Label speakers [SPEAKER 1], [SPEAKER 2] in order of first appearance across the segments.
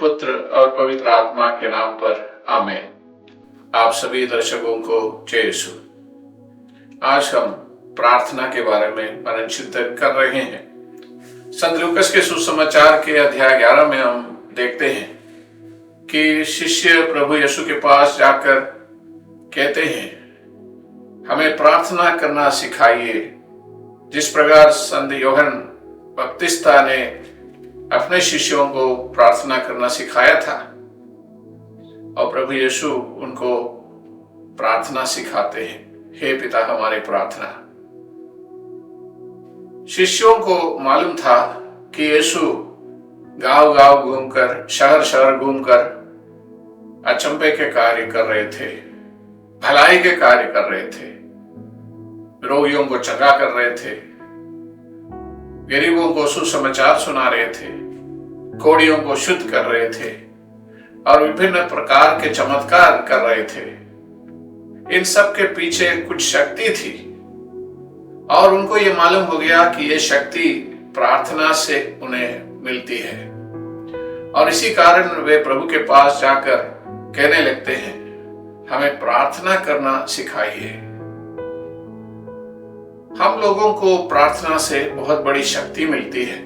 [SPEAKER 1] पुत्र और पवित्र आत्मा के नाम पर आमीन। आप सभी दर्शकों को जय यीशु। आज हम प्रार्थना के बारे में मनन चिंतन कर रहे हैं। संत लूकास के सुसमाचार के अध्याय 11 में हम देखते हैं कि शिष्य प्रभु यीशु के पास जाकर कहते हैं, हमें प्रार्थना करना सिखाइए, जिस प्रकार संत यूहन्ना बपतिस्ता ने अपने शिष्यों को प्रार्थना करना सिखाया था। और प्रभु यीशु उनको प्रार्थना सिखाते हैं, हे पिता हमारे प्रार्थना। शिष्यों को मालूम था कि यीशु गांव गांव घूमकर, शहर शहर घूमकर अचंभे के कार्य कर रहे थे, भलाई के कार्य कर रहे थे, रोगियों को चंगा कर रहे थे, गरीबों को सुसमाचार सुना रहे थे, कोढ़ियों को शुद्ध कर रहे थे और विभिन्न प्रकार के चमत्कार कर रहे थे। इन सब के पीछे कुछ शक्ति थी और उनको ये मालूम हो गया कि ये शक्ति प्रार्थना से उन्हें मिलती है। और इसी कारण वे प्रभु के पास जाकर कहने लगते हैं, हमें प्रार्थना करना सिखाइए। हम लोगों को प्रार्थना से बहुत बड़ी शक्ति मिलती है।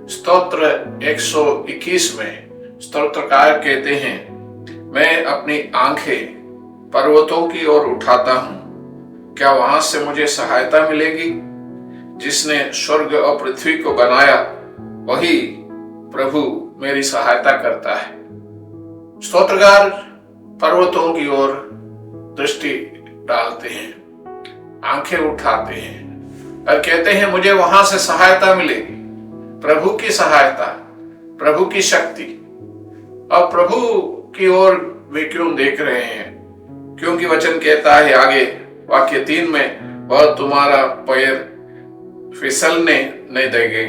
[SPEAKER 1] स्तोत्र 121 में स्तोत्रकार कहते हैं, मैं अपनी आंखें पर्वतों की ओर उठाता हूं, क्या वहां से मुझे सहायता मिलेगी? जिसने स्वर्ग और पृथ्वी को बनाया वही प्रभु मेरी सहायता करता है। स्तोत्रकार पर्वतों की ओर दृष्टि डालते हैं, आंखें उठाते हैं और कहते हैं, मुझे वहां से सहायता मिलेगी। प्रभु की सहायता, प्रभु की शक्ति। और प्रभु की ओर वे क्यों देख रहे हैं? क्योंकि वचन कहता है आगे वाक्य 3 में, वह तुम्हारा पैर फिसलने नहीं देंगे,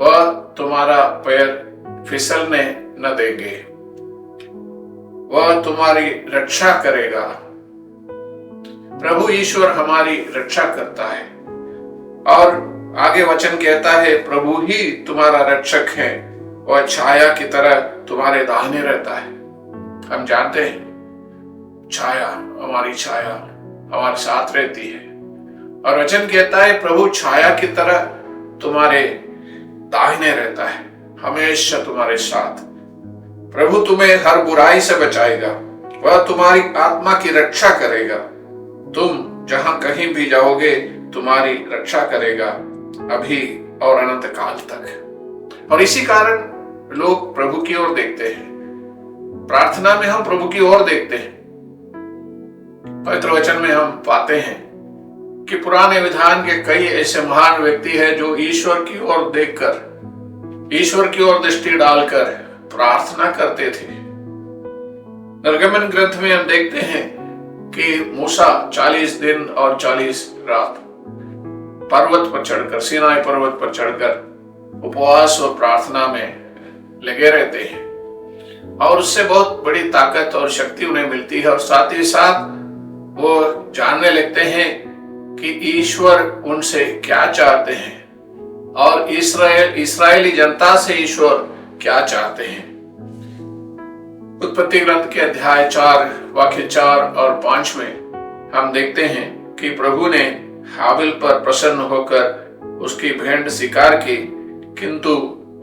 [SPEAKER 1] वह तुम्हारा पैर फिसलने न देंगे, वह तुम्हारी रक्षा करेगा। प्रभु ईश्वर हमारी रक्षा करता है। और आगे वचन कहता है, प्रभु ही तुम्हारा रक्षक है, वह छाया की तरह तुम्हारे दाहिने रहता है। हम जानते हैं छाया, हमारी छाया हमारे साथ रहती है। और वचन कहता है, प्रभु छाया की तरह तुम्हारे दाहिने रहता है, हमेशा तुम्हारे साथ। प्रभु तुम्हें हर बुराई से बचाएगा, वह तुम्हारी आत्मा की रक्षा करेगा। तुम जहां कहीं भी जाओगे तुम्हारी रक्षा करेगा अभी और अनंत काल तक। और इसी कारण लोग प्रभु की ओर देखते हैं। प्रार्थना में हम प्रभु की ओर देखते हैं। पवित्र वचन में हम पाते हैं कि पुराने विधान के कई ऐसे महान व्यक्ति हैं जो ईश्वर की ओर देखकर, ईश्वर की ओर दृष्टि डालकर प्रार्थना करते थे। निर्गमन ग्रंथ में हम देखते हैं कि मूसा 40 दिन और 40 रात पर्वत पर चढ़कर, सीनाई पर्वत पर चढ़कर उपवास और प्रार्थना में लगे रहते हैं। और उससे बहुत बड़ी ताकत और शक्ति उन्हें मिलती है। और साथ ही साथ वो जानने लगते हैं कि ईश्वर उनसे क्या चाहते हैं और इस्राएली जनता से ईश्वर क्या चाहते हैं। उत्पत्ति ग्रंथ के अध्याय 4 वाक्य 4 और 5 में हम देखते हैं कि प्रभु ने हाबिल पर प्रसन्न होकर उसकी भेंट स्वीकार की, किंतु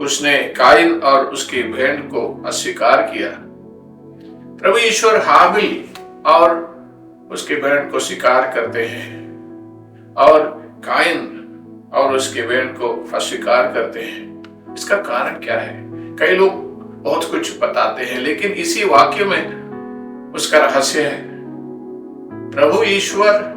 [SPEAKER 1] उसने काइन और उसकी भेंट को अस्वीकार किया। प्रभु ईश्वर हाबिल और उसकी भेंट को स्वीकार करते हैं और काइन और उसकी भेंट को अस्वीकार करते हैं। इसका कारण क्या है? कई लोग बहुत कुछ बताते हैं, लेकिन इसी वाक्य में उसका रहस्य है। प्रभु ईश्वर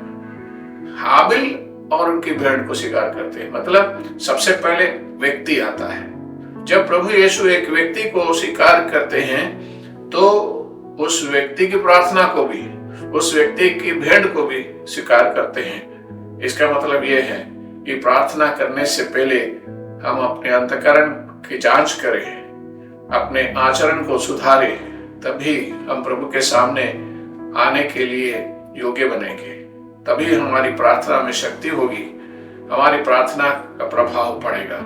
[SPEAKER 1] हाबिल और उनकी भेंट को स्वीकार करते हैं। मतलब सबसे पहले व्यक्ति आता है। जब प्रभु यीशु एक व्यक्ति को स्वीकार करते हैं तो उस व्यक्ति की प्रार्थना को भी, उस व्यक्ति की भेंट को भी स्वीकार करते हैं। इसका मतलब यह है कि प्रार्थना करने से पहले हम अपने अंतःकरण की जांच करें, अपने आचरण को सुधारें, तभी हम प्रभु के सामने आने के लिए योग्य बनेंगे। तभी हमारी प्रार्थना में शक्ति होगी, हमारी प्रार्थना का प्रभाव पड़ेगा।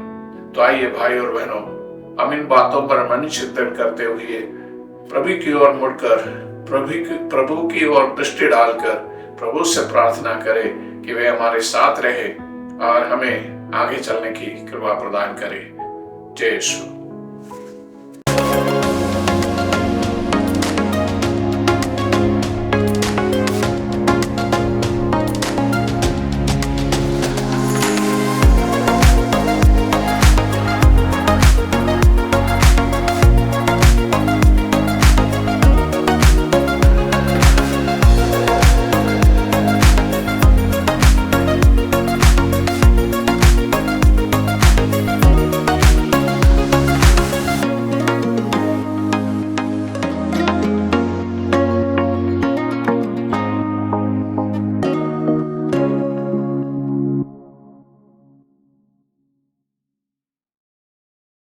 [SPEAKER 1] तो आइए भाई और बहनों, हम इन बातों पर मन चिंतन करते हुए प्रभु की ओर मुड़कर प्रभु की ओर दृष्टि डालकर प्रभु से प्रार्थना करें कि वे हमारे साथ रहे और हमें आगे चलने की कृपा प्रदान करे। जय यीशु।